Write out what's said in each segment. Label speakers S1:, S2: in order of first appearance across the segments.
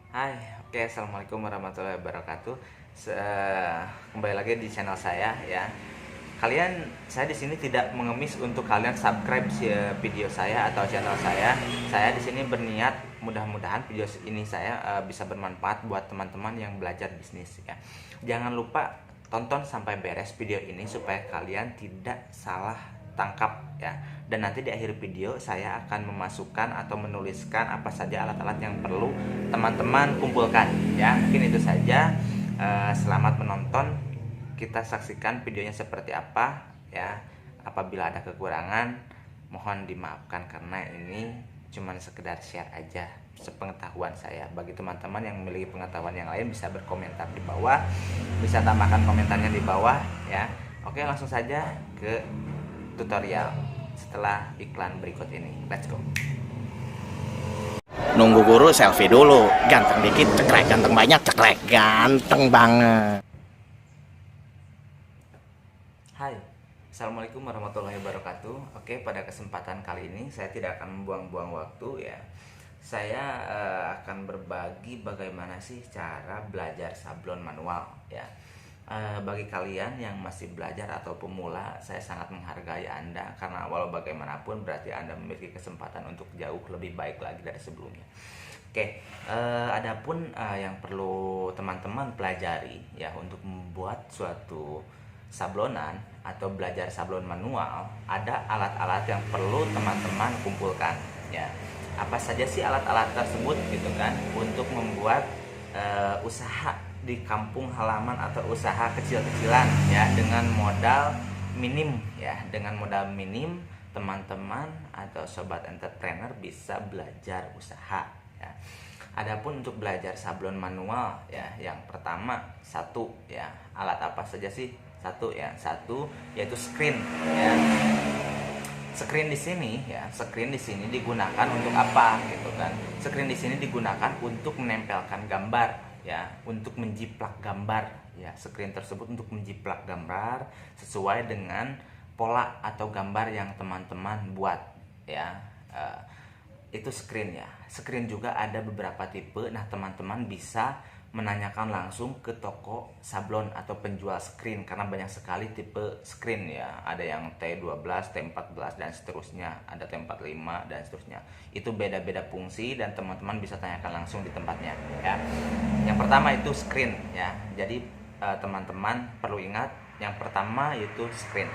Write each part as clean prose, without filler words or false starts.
S1: Hai, oke, assalamualaikum warahmatullahi wabarakatuh. Kembali lagi di channel saya ya. Saya di sini tidak mengemis untuk kalian subscribe video saya atau channel saya. Saya di sini berniat mudah-mudahan video ini saya bisa bermanfaat buat teman-teman yang belajar bisnis ya. Jangan lupa tonton sampai beres video ini supaya kalian tidak salah tangkap ya. Dan nanti di akhir video saya akan memasukkan atau menuliskan apa saja alat-alat yang perlu teman-teman kumpulkan ya. Mungkin itu saja. Selamat menonton. Kita saksikan videonya seperti apa ya. Apabila ada kekurangan mohon dimaafkan karena ini cuman sekedar share aja sepengetahuan saya. Bagi teman-teman yang memiliki pengetahuan yang lain bisa berkomentar di bawah, bisa tambahkan komentarnya di bawah ya. Oke, langsung saja ke tutorial setelah iklan berikut ini. Let's go.
S2: Nunggu guru selfie dulu, ganteng dikit cekrek, ganteng banyak cekrek, ganteng banget.
S1: Hai, assalamualaikum warahmatullahi wabarakatuh. Oke, pada kesempatan kali ini saya tidak akan membuang-buang waktu ya. Saya akan berbagi bagaimana sih cara belajar sablon manual ya. Bagi kalian yang masih belajar atau pemula, saya sangat menghargai Anda karena walau bagaimanapun berarti Anda memiliki kesempatan untuk jauh lebih baik lagi dari sebelumnya. Oke, adapun yang perlu teman-teman pelajari ya untuk membuat suatu sablonan atau belajar sablon manual, ada alat-alat yang perlu teman-teman kumpulkan ya. Apa saja sih alat-alat tersebut gitu kan untuk membuat usaha di kampung halaman atau usaha kecil-kecilan ya dengan modal minim ya. Dengan modal minim teman-teman atau sobat entrepreneur bisa belajar usaha ya. Adapun untuk belajar sablon manual ya, yang pertama satu ya, alat apa saja sih? Satu yaitu screen ya. Screen di sini ya, screen di sini digunakan untuk apa gitu kan? Screen di sini digunakan untuk menempelkan gambar ya, untuk menjiplak gambar ya. Screen tersebut untuk menjiplak gambar sesuai dengan pola atau gambar yang teman-teman buat ya. Itu screen ya. Screen juga ada beberapa tipe. Nah, teman-teman bisa menanyakan langsung ke toko sablon atau penjual screen karena banyak sekali tipe screen ya. Ada yang T12, T14 dan seterusnya, ada T45 dan seterusnya. Itu beda-beda fungsi dan teman-teman bisa tanyakan langsung di tempatnya ya. Yang pertama itu screen ya. Jadi teman-teman perlu ingat yang pertama yaitu screen.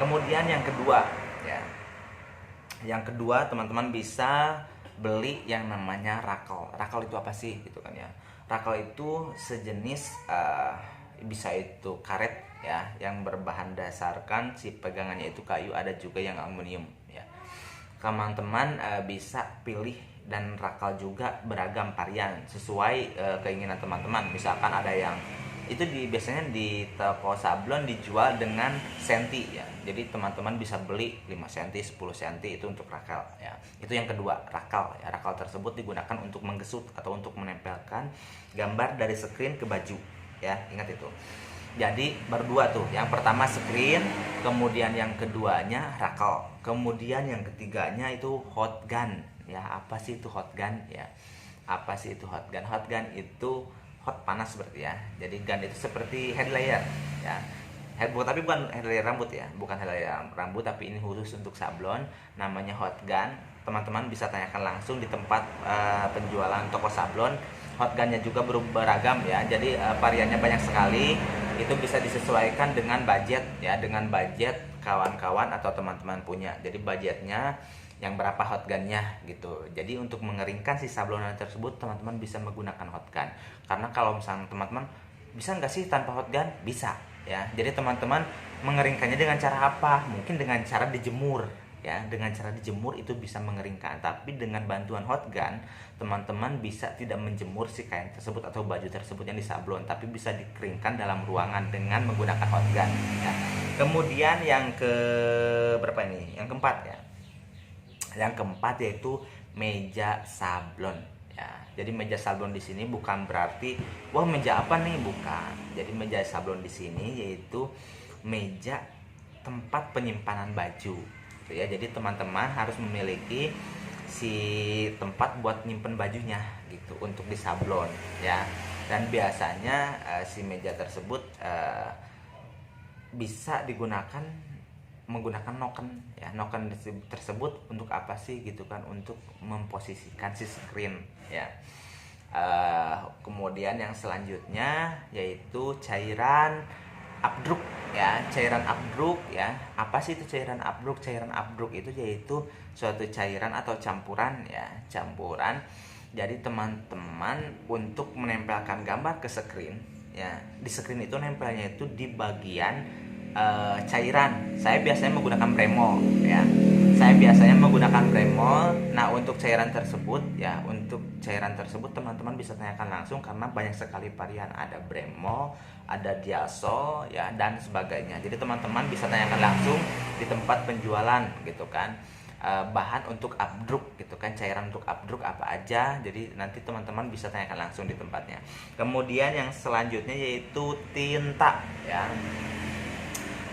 S1: Kemudian yang kedua ya. Yang kedua teman-teman bisa beli yang namanya rakel. Rakel itu apa sih gitu kan ya. Rakel itu sejenis bisa itu karet ya yang berbahan dasarkan si pegangannya itu kayu, ada juga yang aluminium ya. Teman-teman bisa pilih dan rakel juga beragam varian sesuai keinginan teman-teman. Misalkan ada yang itu biasanya di toko sablon dijual dengan senti ya. Jadi teman-teman bisa beli 5 cm, 10 cm itu untuk rakel ya. Itu yang kedua, rakel ya. Rakel tersebut digunakan untuk menggesut atau untuk menempelkan gambar dari screen ke baju ya. Ingat itu. Jadi berdua tuh. Yang pertama screen, kemudian yang keduanya rakel, kemudian yang ketiganya itu hot gun ya. Apa sih itu hot gun ya? Apa sih itu hot gun? Hot gun itu hot, panas seperti ya. Jadi gun itu seperti head layer ya. Tapi bukan head layer rambut ya, bukan head layer rambut, tapi ini khusus untuk sablon, namanya hot gun. Teman-teman bisa tanyakan langsung di tempat penjualan toko sablon. Hot gunnya juga beragam ya, jadi variannya banyak sekali. Itu bisa disesuaikan dengan budget ya, dengan budget kawan-kawan atau teman-teman punya. Jadi budgetnya yang berapa hot gunnya gitu. Jadi untuk mengeringkan si sablonan tersebut teman-teman bisa menggunakan hot gun. Karena kalau misalnya teman-teman bisa nggak sih tanpa hot gun? Bisa ya. Jadi teman-teman mengeringkannya dengan cara apa? Mungkin dengan cara dijemur ya. Dengan cara dijemur itu bisa mengeringkan. Tapi dengan bantuan hot gun teman-teman bisa tidak menjemur si kain tersebut atau baju tersebut yang disablon, tapi bisa dikeringkan dalam ruangan dengan menggunakan hot gun ya. Kemudian yang ke berapa ini? Yang keempat ya. Yang keempat yaitu meja sablon ya. Jadi meja sablon di sini bukan berarti wah meja apa nih, bukan. Jadi meja sablon di sini yaitu meja tempat penyimpanan baju gitu ya. Jadi teman-teman harus memiliki si tempat buat nyimpen bajunya gitu untuk disablon ya. Dan biasanya si meja tersebut bisa digunakan menggunakan noken ya. Noken tersebut untuk apa sih gitu kan, untuk memposisikan si screen ya. Kemudian yang selanjutnya yaitu cairan abdruk ya. Cairan abdruk ya, apa sih itu cairan abdruk? Cairan abdruk itu yaitu suatu cairan atau campuran ya, campuran. Jadi teman-teman untuk menempelkan gambar ke screen ya, di screen itu nempelnya itu di bagian cairan. Saya biasanya menggunakan Bremol ya. Saya biasanya menggunakan Bremol. Nah, untuk cairan tersebut ya, untuk cairan tersebut teman-teman bisa tanyakan langsung karena banyak sekali varian, ada Bremol, ada Diasol ya, dan sebagainya. Jadi teman-teman bisa tanyakan langsung di tempat penjualan gitu kan. Bahan untuk abdruk gitu kan, cairan untuk abdruk apa aja. Jadi nanti teman-teman bisa tanyakan langsung di tempatnya. Kemudian yang selanjutnya yaitu tinta ya.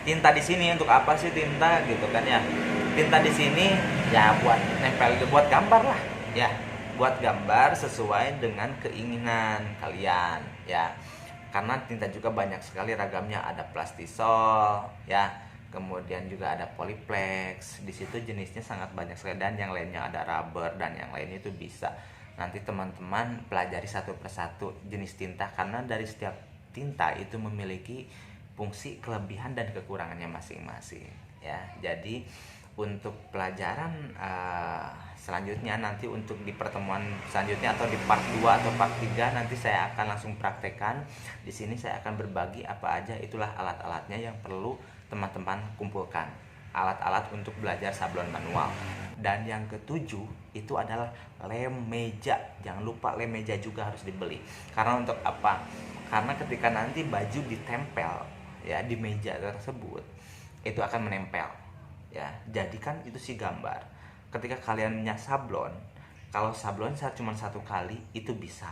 S1: Tinta di sini untuk apa sih tinta gitu kan ya? Tinta di sini ya buat nempel, buat gambar lah ya, buat gambar sesuai dengan keinginan kalian ya. Karena tinta juga banyak sekali ragamnya, ada plastisol ya, kemudian juga ada polyplex. Di situ jenisnya sangat banyak sekali, dan yang lainnya ada rubber dan yang lainnya itu bisa. Nanti teman-teman pelajari satu persatu jenis tinta, karena dari setiap tinta itu memiliki fungsi, kelebihan dan kekurangannya masing-masing ya. Jadi untuk pelajaran selanjutnya nanti, untuk di pertemuan selanjutnya atau di part 2 atau part 3 nanti saya akan langsung praktekkan. Di sini saya akan berbagi apa aja itulah alat-alatnya yang perlu teman-teman kumpulkan. Alat-alat untuk belajar sablon manual. Dan yang ketujuh itu adalah lem meja. Jangan lupa lem meja juga harus dibeli. Karena untuk apa? Karena ketika nanti baju ditempel ya di meja tersebut, itu akan menempel ya. Jadikan itu si gambar. Ketika kalian punya sablon, kalau sablon cuma satu kali itu bisa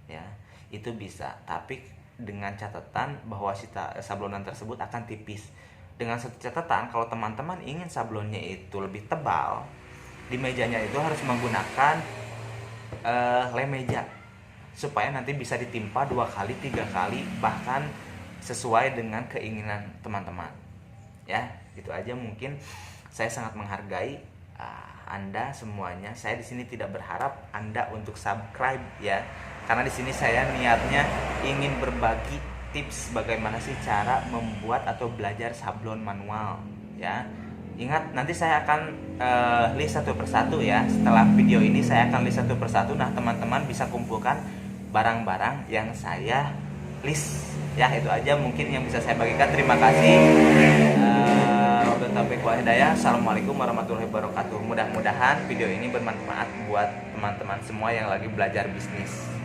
S1: ya, itu bisa. Tapi dengan catatan bahwa si sablonan tersebut akan tipis. Dengan satu catatan, kalau teman-teman ingin sablonnya itu lebih tebal, di mejanya itu harus menggunakan lem meja, supaya nanti bisa ditimpa 2 kali, 3 kali, bahkan sesuai dengan keinginan teman-teman ya. Itu aja. Mungkin saya sangat menghargai Anda semuanya. Saya di sini tidak berharap Anda untuk subscribe ya, karena di sini saya niatnya ingin berbagi tips bagaimana sih cara membuat atau belajar sablon manual ya. Ingat, nanti saya akan list satu persatu ya. Setelah video ini saya akan list satu persatu. Nah, teman-teman bisa kumpulkan barang-barang yang saya list ya. Itu aja mungkin yang bisa saya bagikan. Terima kasih. Assalamualaikum warahmatullahi wabarakatuh. Mudah-mudahan video ini bermanfaat buat teman-teman semua yang lagi belajar bisnis.